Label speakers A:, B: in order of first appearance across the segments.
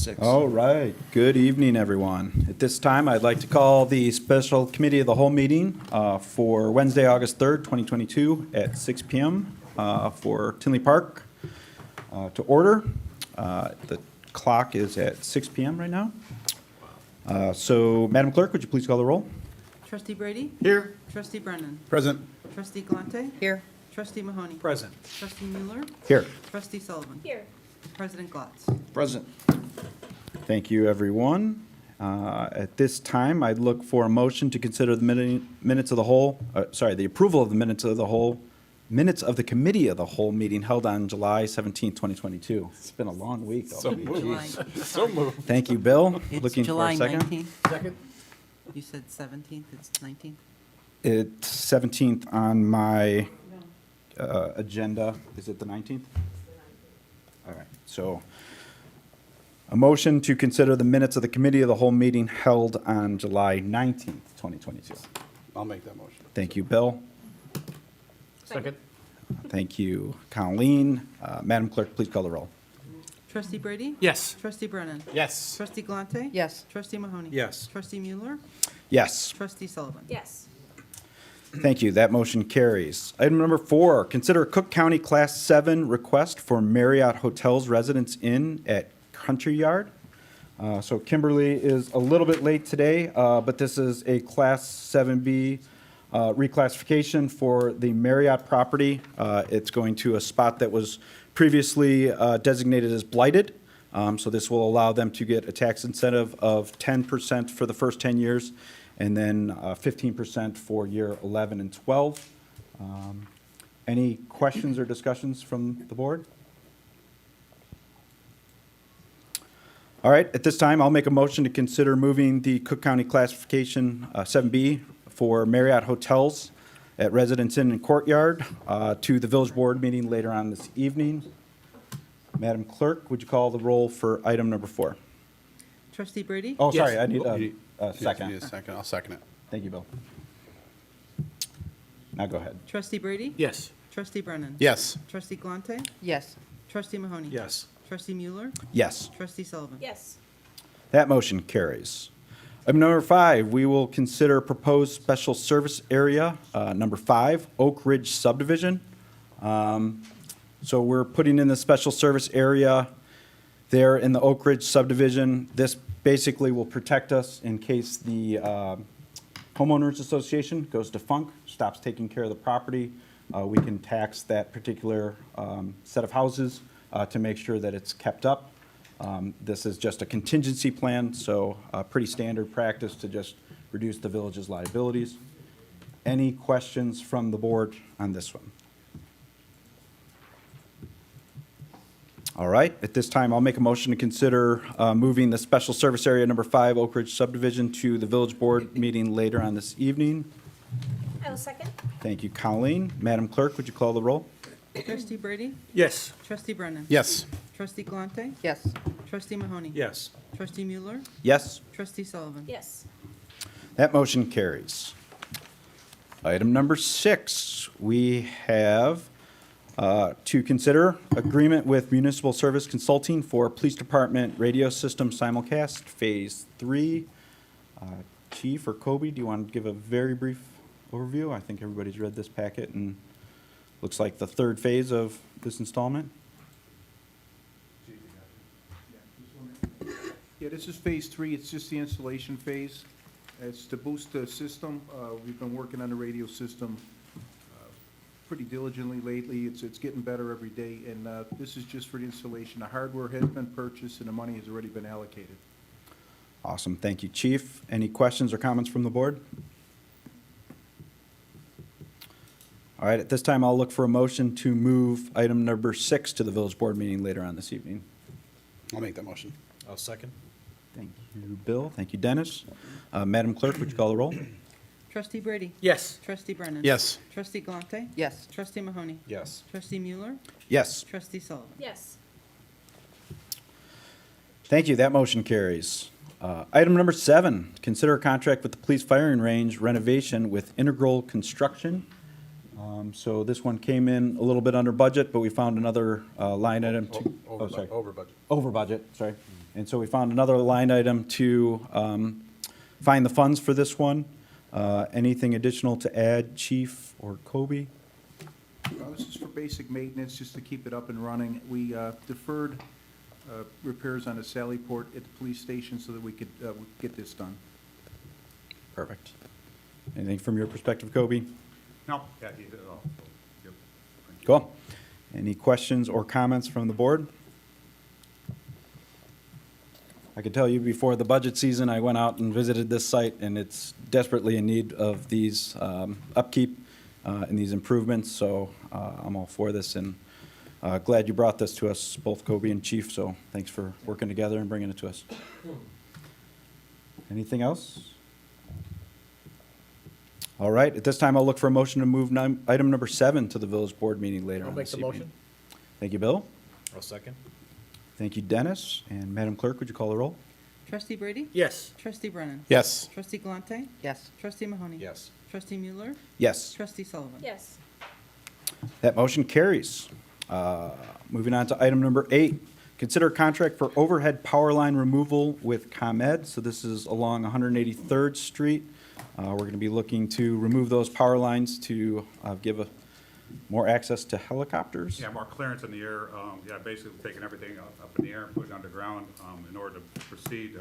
A: 6.
B: All right. Good evening, everyone. At this time, I'd like to call the special committee of the whole meeting for Wednesday, August 3rd, 2022 at 6 p.m. For Tinley Park to order. The clock is at 6 p.m. right now. So, Madam Clerk, would you please call the roll?
C: Trustee Brady?
A: Here.
C: Trustee Brennan?
A: Present.
C: Trustee Galante?
D: Here.
C: Trustee Mahoney?
A: Present.
C: Trustee Mueller?
B: Here.
C: Trustee Sullivan?
D: Here.
C: President Glatz?
A: Present.
B: Thank you, everyone. At this time, I'd look for a motion to consider the minutes of the whole, the approval of the minutes of the committee of the whole meeting held on July 17th, 2022. It's been a long week.
C: July.
A: So moved.
B: Thank you, Bill.
C: It's
B: Looking for
C: July
B: a second.
C: 19th.
A: Second.
C: You said 17th, it's 19th?
B: It's 17th on my agenda. Is it the 19th? All right, so a motion to consider the minutes of the committee of the whole meeting held on July 19th, 2022.
A: I'll make that motion.
B: Thank you, Bill.
A: Second.
B: Thank you, Colleen. Madam Clerk, please call the roll.
C: Trustee Brady?
A: Yes.
C: Trustee Brennan?
A: Yes.
C: Trustee Galante?
D: Yes.
C: Trustee Mahoney?
A: Yes.
C: Trustee Mueller?
B: Yes,
C: Trustee Sullivan?
D: Yes.
B: thank you. That motion carries. Item number 4, consider Cook County Class 7 request for Marriott Hotels Residence Inn at Country Yard. So Kimberly is a little bit late today, but this is a Class 7B reclassification for the Marriott property. It's going to a spot that was previously designated as blighted. So this will allow them to get a tax incentive of 10% for the first 10 years, and then 15% for year 11 and 12. Any questions or discussions from the board? All right, at this time, I'll make a motion to consider moving the Cook County classification 7B for Marriott Hotels at Residence Inn and Courtyard to the village board meeting later on this evening. Madam Clerk, would you call the roll for item number 4?
C: Trustee Brady?
B: Oh,
A: Yes.
B: sorry, I need a
A: Need a
B: second.
A: second. I'll second it.
B: Thank you, Bill. Now go ahead.
C: Trustee Brady?
A: Yes.
C: Trustee Brennan?
A: Yes.
C: Trustee Galante?
D: Yes.
C: Trustee Mahoney?
A: Yes.
C: Trustee Mueller?
B: Yes.
C: Trustee Sullivan?
D: Yes.
B: That motion carries. Item number 5, we will consider proposed special service area, number 5, Oak Ridge subdivision. So we're putting in the special service area there in the Oak Ridge subdivision. This basically will protect us in case the homeowners association goes defunct, stops taking care of the property. We can tax that particular set of houses to make sure that it's kept up. This is just a contingency plan, so pretty standard practice to just reduce the village's liabilities. Any questions from the board on this one? All right, at this time, I'll make a motion to consider moving the special service area number 5, Oak Ridge subdivision, to the village board meeting later on this evening.
D: I will second.
B: Thank you, Colleen. Madam Clerk, would you call the roll?
C: Trustee Brady?
A: Yes.
C: Trustee Brennan?
A: Yes.
C: Trustee Galante?
D: Yes.
C: Trustee Mahoney?
A: Yes.
C: Trustee Mueller?
B: Yes?
C: Trustee Sullivan?
D: Yes.
B: That motion carries. Item number 6, we have to consider agreement with Municipal Service Consulting for Police Department Radio System Simulcast Phase 3. Chief or Kobe, do you want to give a very brief overview? I think everybody's read this packet and looks like the 3rd phase of this installment.
E: Yeah, this is phase 3. It's just the installation phase. It's to boost the system. We've been working on the radio system pretty diligently lately. It's getting better every day, and this is just for the installation. The hardware has been purchased, and the money has already been allocated.
B: Awesome, thank you, Chief. Any questions or comments from the board? All right, at this time, I'll look for a motion to move item number 6 to the village board meeting later on this evening.
A: I'll make that motion. I'll second.
B: Thank you, Bill. Thank you, Dennis. Madam Clerk, would you call the roll?
C: Trustee Brady?
A: Yes.
C: Trustee Brennan?
A: Yes.
C: Trustee Galante?
D: Yes.
C: Trustee Mahoney?
A: Yes.
C: Trustee Mueller?
B: Yes,
C: Trustee Sullivan?
D: Yes.
B: thank you. That motion carries. Item number 7, consider a contract with the police firing range renovation with Integral Construction. So this one came in a little bit under budget, but we found another line item to.
A: Over budget.
B: Over budget, sorry. And so we found another line item to find the funds for this one. Anything additional to add, Chief or Kobe?
E: This is for basic maintenance, just to keep it up and running. We deferred repairs on a Sally Port at the police station so that we could get this done.
B: Perfect. Anything from your perspective, Kobe?
D: No, yeah, he did it all. Yep.
B: Cool. Any questions or comments from the board? I can tell you before the budget season, I went out and visited this site, and it's desperately in need of these upkeep and these improvements, so I'm all for this, and glad you brought this to us, both Kobe and Chief, so thanks for working together and bringing it to us. Anything else? All right, at this time, I'll look for a motion to move item number 7 to the village board meeting later
A: I'll
B: on
A: make
B: this
A: the
B: evening.
A: motion.
B: Thank you, Bill.
A: I'll second.
B: Thank you, Dennis. And Madam Clerk, would you call the roll?
C: Trustee Brady?
A: Yes.
C: Trustee Brennan?
A: Yes.
C: Trustee Galante?
F: Yes.
C: Trustee Mahoney?
A: Yes.
C: Trustee Mueller?
B: Yes.
C: Trustee Sullivan?
G: Yes.
B: That motion carries. Moving on to item number 8, consider contract for overhead power line removal with ComEd. So this is along 183rd Street. We're going to be looking to remove those power lines to give more access to helicopters.
D: Yeah, more clearance in the air. Yeah, basically taking everything up in the air and putting it underground. In order to proceed,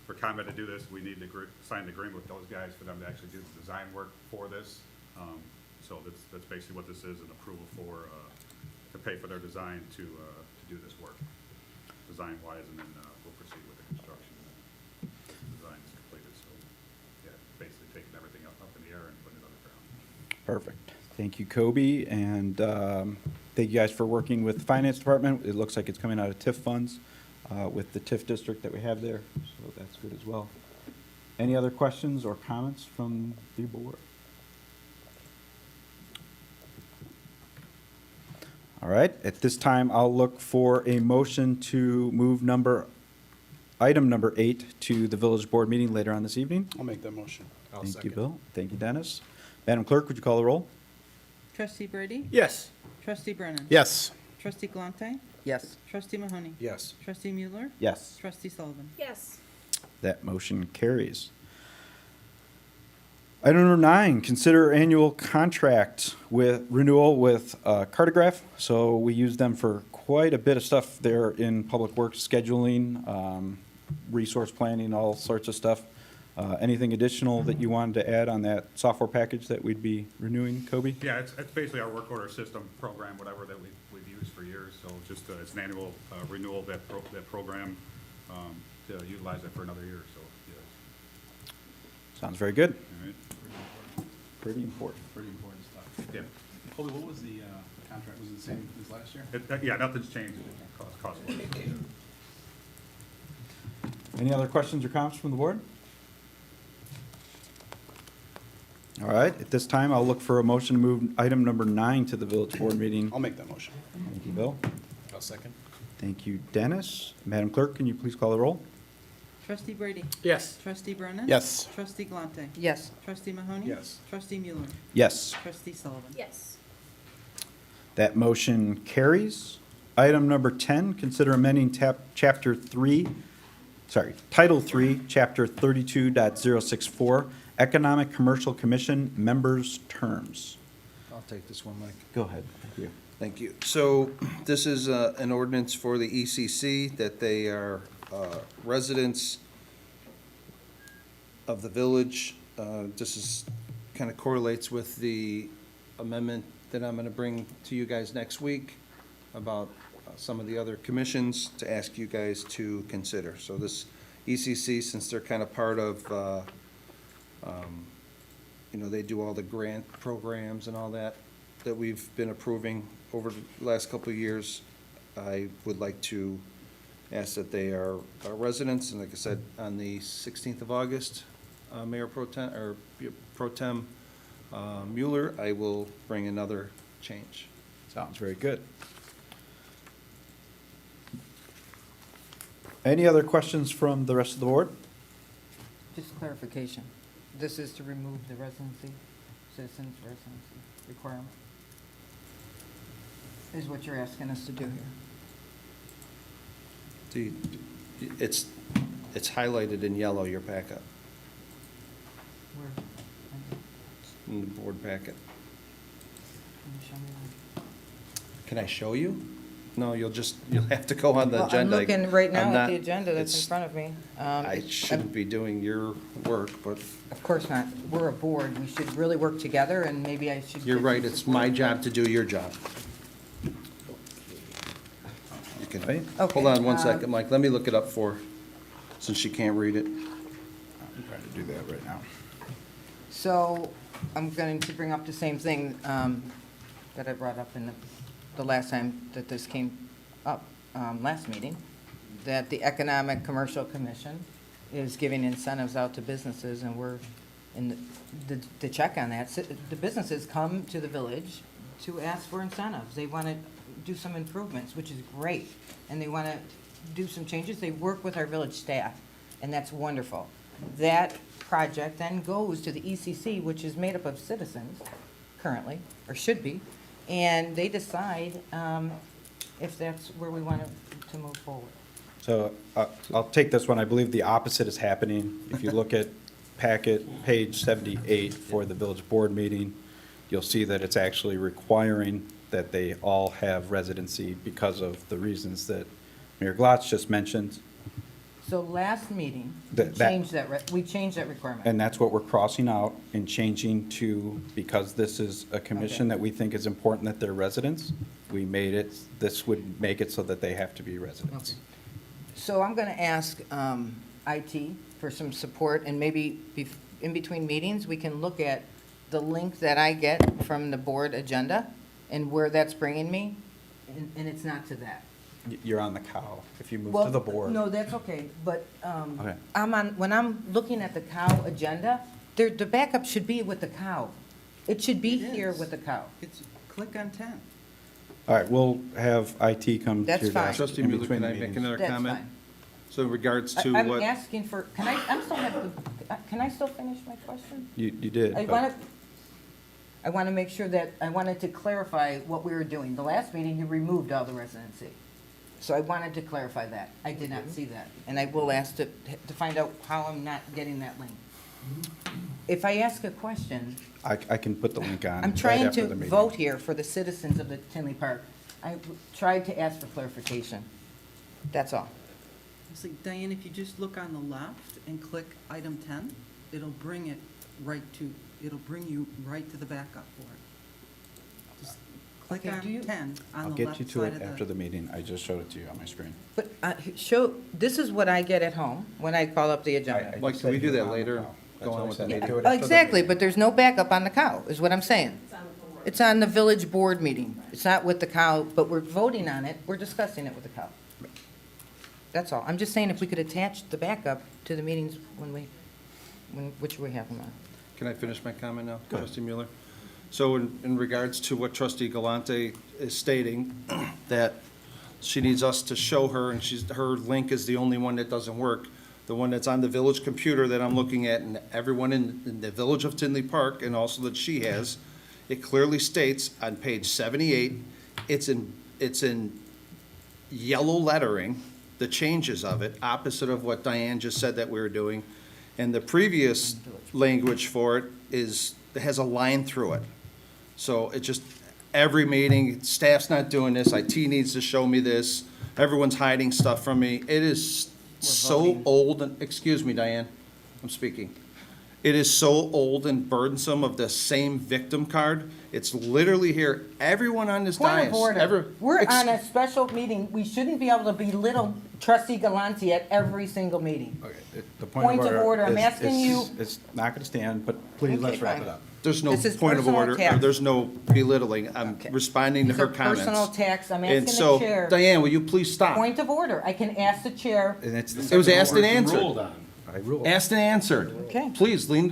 D: for ComEd to do this, we need to sign the agreement with those guys for them to actually do the design work for this. So that's basically what this is, an approval for, to pay for their design to do this work, design-wise, and then we'll proceed with the construction. The design is completed, so, yeah, basically taking everything up in the air and putting it underground.
B: Perfect. Thank you, Kobe, and thank you guys for working with the Finance Department. It looks like it's coming out of TIF funds with the TIF district that we have there, so that's good as well. Any other questions or comments from the board? All right, at this time, I'll look for a motion to move item number 8 to the village board meeting later on this evening.
A: I'll make that motion. I'll
B: Thank you,
A: second.
B: Bill. Thank you, Dennis. Madam Clerk, would you call the roll?
C: Trustee Brady?
A: Yes.
C: Trustee Brennan?
A: Yes.
C: Trustee Galante?
F: Yes.
C: Trustee Mahoney?
A: Yes.
C: Trustee Mueller?
B: Yes.
C: Trustee Sullivan?
G: Yes.
B: That motion carries. Item number 9, consider annual contract with renewal with Cartograph. So we use them for quite a bit of stuff there in public works, scheduling, resource planning, all sorts of stuff. Anything additional that you wanted to add on that software package that we'd be renewing, Kobe?
D: Yeah, it's basically our work order system program, whatever that we've used for years. So just it's an annual renewal of that program to utilize it for another year. So yes.
B: Sounds very good.
D: All right.
B: Pretty important.
A: Pretty important stuff.
D: Yeah.
A: Colby, what was the contract? Was it the same as last year?
D: Yeah, nothing's changed. Cost.
B: Any other questions or comments from the board? All right, at this time, I'll look for a motion to move item number 9 to the village board meeting.
A: I'll make that motion.
B: Thank you, Bill.
A: I'll second.
B: Thank you, Dennis. Madam Clerk, can you please call the roll?
C: Trustee Brady?
A: Yes.
C: Trustee Brennan?
A: Yes.
C: Trustee Galante?
F: Yes.
C: Trustee Mahoney?
A: Yes.
C: Trustee Mueller?
B: Yes,
C: Trustee Sullivan?
G: Yes.
B: that motion carries. Item number 10, consider amending Title 3, Chapter 32.064, Economic Commercial Commission Members' Terms.
H: I'll take this one, Mike.
B: Go ahead. Thank you.
H: Thank you. So this is an ordinance for the ECC that they are residents of the village. This is, kind of correlates with the amendment that I'm going to bring to you guys next week about some of the other commissions to ask you guys to consider. So this ECC, since they're kind of part of, they do all the grant programs and all that we've been approving over the last couple of years, I would like to ask that they are residents, and like I said, on the 16th of August, Mayor Pro Tem Mueller, I will bring another change.
B: Sounds very good. Any other questions from the rest of the board?
F: Just clarification. This is to remove the citizens residency requirement? Is what you're asking us to do here?
H: It's highlighted in yellow, your packet,
F: Where?
H: in the board packet.
F: Can you show me that?
H: Can I show you? No, you'll have to go on the
F: Well, I'm
H: agenda.
F: looking right now
H: I'm
F: at
H: not-
F: the agenda that's in
H: it's-
F: front of me.
H: I shouldn't be doing your work, but
F: Of course not. We're a board. We should really work together, and maybe I should.
H: you're
F: get
H: right,
F: some
H: it's
F: support.
H: my job to do your job. You can,
B: Right.
F: Okay,
H: hold on one second, Mike, let me look it up since you can't read it.
B: I'm trying to do that right now.
F: So I'm going to bring up the same thing that I brought up in the last time that this came up, last meeting, that the Economic Commercial Commission is giving incentives out to businesses, and we're, in the check on that, the businesses come to the village to ask for incentives. They want to do some improvements, which is great, and they want to do some changes. They work with our village staff, and that's wonderful. That project then goes to the ECC, which is made up of citizens currently, or should be, and they decide if that's where we want to move forward.
B: So I'll take this one. I believe the opposite is happening. If you look at packet, page 78 for the village board meeting, you'll see that it's actually requiring that they all have residency because of the reasons that Mayor Glatz just mentioned.
F: So last meeting, we
B: That-
F: changed that requirement.
B: And that's what we're crossing out and changing to, because this is a commission
F: Okay.
B: that we think is important that they're residents, we made it, this would make it so that they have to be residents.
F: Okay. So I'm going to ask IT for some support, and maybe in between meetings, we can look at the link that I get from the board agenda and where that's bringing me, and it's not to that.
B: You're on the cow, if you move
F: Well,
B: to the board.
F: No, that's okay, but
B: Okay.
F: when I'm looking at the cow agenda, the backup should be with the cow. It should be
C: It
F: here
C: is.
F: with the cow.
C: It's, click on 10.
B: All right, we'll have IT come to
F: That's
B: your
F: fine.
B: desk
H: Trustee
B: in
H: Mueller,
B: between
H: can
B: the
H: I make
B: meetings.
H: another
F: That's
H: comment?
F: fine.
H: So in regards to
F: I'm
H: what,
F: asking for, can I still finish my question?
B: You did.
F: I
B: but-
F: want to make sure that, I wanted to clarify what we were doing. The last meeting, you removed all the residency. So I wanted to clarify that. I did not see that. And I will ask to find out how I'm not getting that link. If I ask a question,
B: I can put the link on
F: I'm
B: right
F: trying
B: after
F: to
B: the meeting.
F: vote here for the citizens of the Tinley Park. I tried to ask for clarification. That's all.
C: See, Diane, if you just look on the left and click item 10, it'll bring you right to the backup for it. Just click
F: Okay, do you-
C: on 10 on
B: I'll
C: the
B: get
C: left
B: you
C: side
B: to
C: of
B: it after the meeting. I just showed it to you on my screen.
F: But this is what I get at home when I call up the agenda.
H: Mike, can we do that later?
B: That's
H: Go on
B: what I
H: with
B: said.
H: the
B: Do
H: meeting.
B: it after the
F: Exactly,
B: meeting.
F: but there's no backup on the cow, is what I'm saying. It's on the village board meeting. It's not with the cow, but we're voting on it, we're discussing it with the cow. That's all. I'm just saying if we could attach the backup to the meetings which we have them on.
H: Can I finish my comment now, Trustee Mueller? So in regards to what Trustee Galante is stating, that she needs us to show her, and her link is the only one that doesn't work, the one that's on the village computer that I'm looking at, and everyone in the village of Tinley Park, and also that she has, it clearly states on page 78, it's in yellow lettering, the changes of it, opposite of what Diane just said that we were doing. And the previous language for it has a line through it. So it just, every meeting, staff's not doing this, IT needs to show me this, everyone's hiding stuff from me. It is so
F: voting.
H: old, and, excuse me, Diane, I'm speaking. It is so old and burdensome of the same victim card. It's literally here, everyone on this
F: Point
H: dais.
F: of order. We're on a special meeting. We shouldn't be able to belittle trustee Galante at every single meeting.
B: Okay, the
F: Point of order. I'm asking you-
B: It's not going to stand, but please, let's
F: Okay,
B: wrap
F: fine.
B: it up.
H: There's no
F: This is
H: point of
F: personal
H: order, or
F: attacks.
H: there's no belittling. I'm
F: Okay.
H: responding to
F: These
H: her
F: are
H: comments.
F: personal attacks. I'm
H: And
F: asking
H: so,
F: the chair.
H: Diane, will you please stop?
F: Point of order. I can ask the chair.
B: And it's
H: It was asked and answered.
B: I ruled.
H: Asked and answered.
F: Okay.
H: Please learn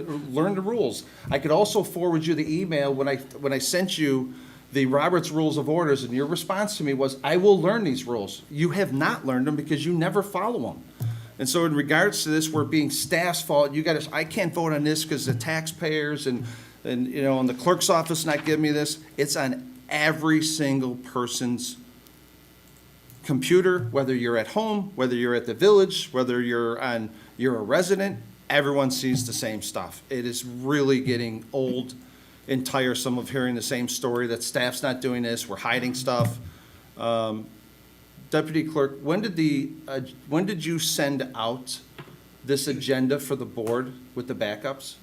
H: the rules. I could also forward you the email when I sent you the Roberts Rules of Orders, and your response to me was, I will learn these rules. You have not learned them because you never follow them. And so in regards to this, we're being staff's fault, I can't vote on this because the taxpayers and the clerk's office not giving me this. It's on every single person's computer, whether you're at home, whether you're at the village, whether you're a resident, everyone sees the same stuff. It is really getting old and tiresome of hearing the same story, that staff's not doing this, we're hiding stuff. Deputy Clerk, when did you send out this agenda for the board with the backups?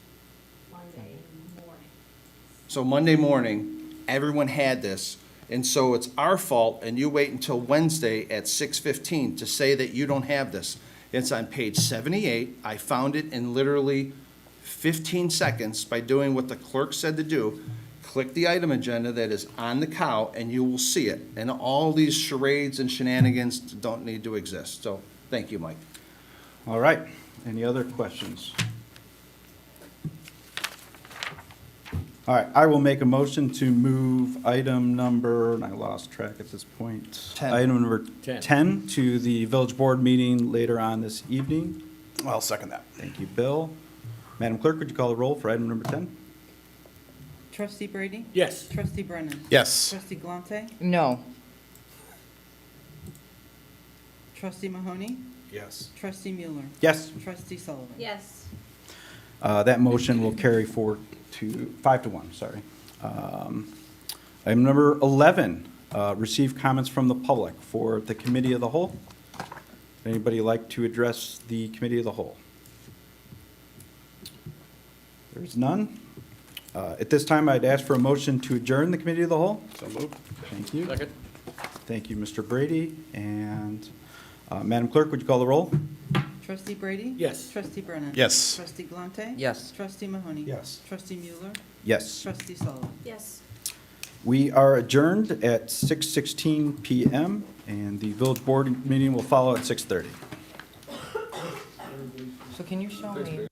G: Monday morning.
H: So Monday morning, everyone had this, and so it's our fault, and you wait until Wednesday at 6:15 to say that you don't have this. It's on page 78. I found it in literally 15 seconds by doing what the clerk said to do. Click the item agenda that is on the cow, and you will see it. And all these charades and shenanigans don't need to exist. So, thank you, Mike.
B: All right, any other questions? All right, I will make a motion to move item number, and I lost track at this point.
H: 10.
B: Item number 10 to the village board meeting later on this evening.
A: I'll second that.
B: Thank you, Bill. Madam Clerk, would you call the roll for item number 10?
C: Trustee Brady?
G: Yes.
C: Trustee Brennan?
A: Yes.
C: Trustee Galante?
F: No.
C: Trustee Mahoney?
A: Yes.
C: Trustee Mueller?
B: Yes.
C: Trustee Sullivan?
G: Yes.
B: That motion will carry 5 to 1, sorry. Item number 11, receive comments from the public for the committee of the whole. Anybody like to address the committee of the whole? There's none. At this time, I'd ask for a motion to adjourn the committee of the whole.
A: So moved.
B: Thank you.
G: Second.
B: Thank you, Mr. Brady. And Madam Clerk, would you call the roll?
C: Trustee Brady?
G: Yes.
C: Trustee Brennan?
A: Yes.
C: Trustee Galante?
F: Yes.
C: Trustee Mahoney?
B: Yes.
C: Trustee Mueller?
B: Yes.
C: Trustee Sullivan?
G: Yes.
B: We are adjourned at 6:16 PM, and the village board meeting will follow at 6:30.
F: So can you show me